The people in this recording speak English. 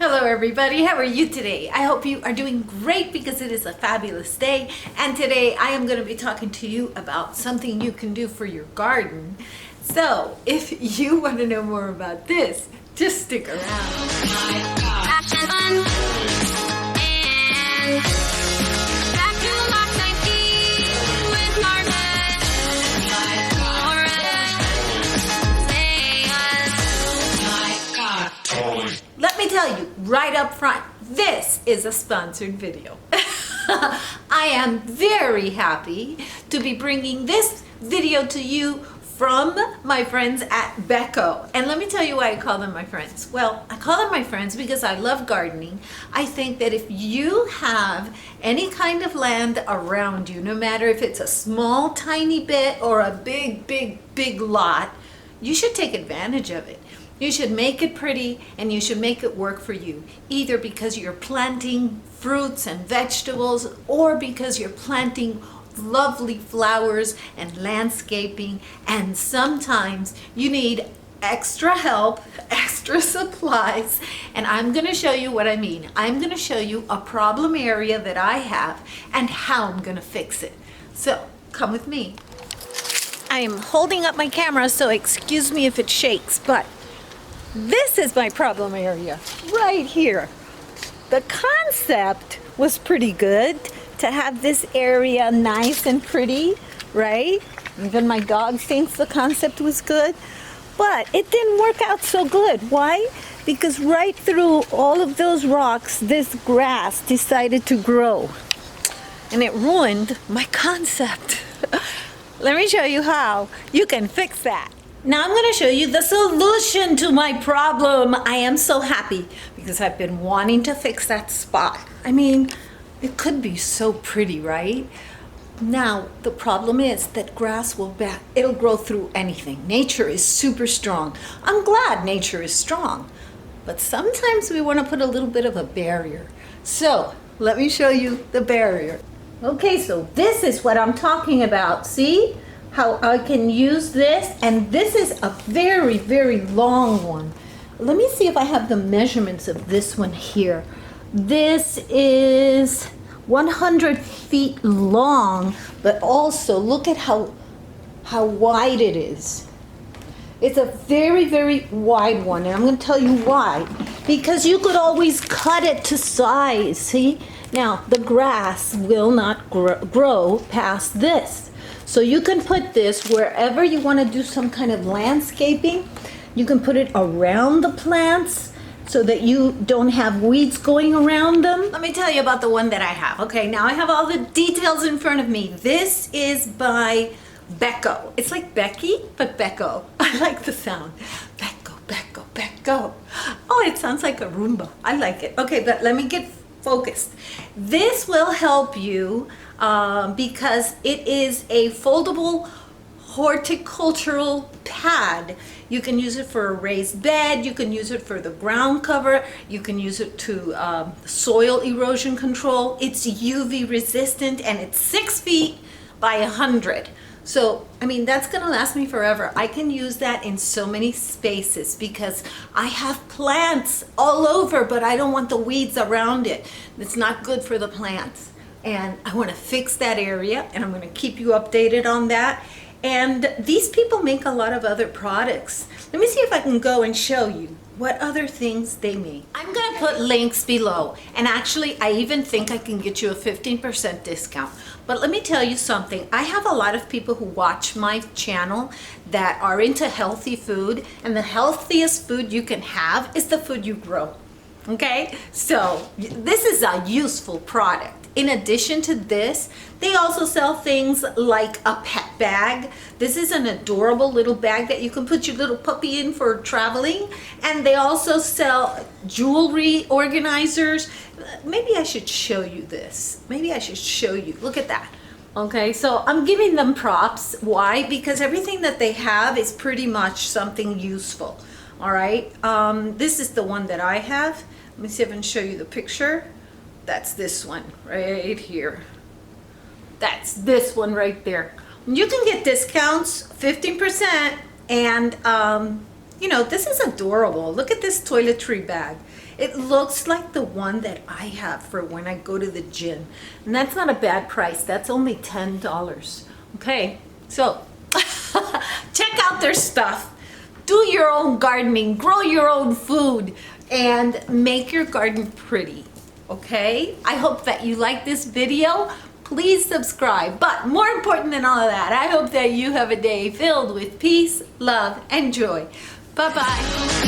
Hello everybody, how are you today? I hope you are doing great because it is a fabulous day, and today I am going to be talking to you about something you can do for your garden. So if you want to know more about this, just stick around. Let me tell you right up front, this is a sponsored video. I am very happy to be bringing this video to you from my friends at Becko. And let me tell you why I call them my friends. Well, I call them my friends because I love gardening. I think that if you have any kind of land around you, no matter if it's a small tiny bit or a big lot, you should take advantage of it. You should make it pretty and you should make it work for you, either because you're planting fruits and vegetables or because you're planting lovely flowers and landscaping, and sometimes you need extra help, extra supplies, and I'm going to show you what I mean. I'm going to show you a problem area that I have and how I'm going to fix it. So come with me. I am holding up my camera, so excuse me if it shakes, but this is my problem area right here. The concept was pretty good to have this area nice and pretty, right? Even my dog thinks the concept was good, but it didn't work out so good. Why? Because right through all of those rocks, this grass decided to grow, and it ruined my concept. Let me show you how you can fix that. Now I'm going to show you the solution to my problem. I am so happy because I've been wanting to fix that spot. I mean, it could be so pretty, right? Now, the problem is that grass it'll grow through anything. Nature is super strong. I'm glad nature is strong, but sometimes we want to put a little bit of a barrier. So let me show you the barrier. Okay, so this is what I'm talking about. See how I can use this? And this is a very long one. Let me see if I have the measurements of this one here. This is 100 feet long, but also look at how wide it is. It's a very wide one, and I'm going to tell you why. Because you could always cut it to size, see? Now, the grass will not grow past this. So you can put this wherever you want to do some kind of landscaping. You can put it around the plants so that you don't have weeds going around them. Let me tell you about the one that I have. Okay, now I have all the details in front of me. This is by Becko. It's like Becky, but Becko. I like the sound. Becko. Oh, it sounds like a Roomba. I like it. Okay, but let me get focused. This will help you because it is a foldable horticultural pad. You can use it for a raised bed, you can use it for the ground cover, you can use it to soil erosion control. It's UV resistant and it's 6 feet by 100. So, I mean, that's gonna last me forever. I can use that in so many spaces because I have plants all over, but I don't want the weeds around it. It's not good for the plants. And I wanna fix that area, and I'm gonna keep you updated on that. And these people make a lot of other products. Let me see if I can go and show you what other things they make. I'm gonna put links below, and actually I even think I can get you a 15% discount. But let me tell you something, I have a lot of people who watch my channel that are into healthy food, and the healthiest food you can have is the food you grow. Okay, so this is a useful product. In addition to this, they also sell things like a pet bag. This is an adorable little bag that you can put your little puppy in for traveling. And they also sell jewelry organizers. Maybe I should show you this. Maybe I should show you. Look at that. Okay, so I'm giving them props. Why? Because everything that they have is pretty much something useful. All right, this is the one that I have. Let me see if I can show you the picture. That's this one right here. That's this one right there. You can get discounts, 15%, and you know, this is adorable. Look at this toiletry bag. It looks like the one that I have for when I go to the gym. And that's not a bad price. That's only $10. Okay, so check out their stuff. Do your own gardening, grow your own food, and make your garden pretty, okay? I hope that you like this video. Please subscribe. But more important than all of that, I hope that you have a day filled with peace, love, and joy. Bye-bye.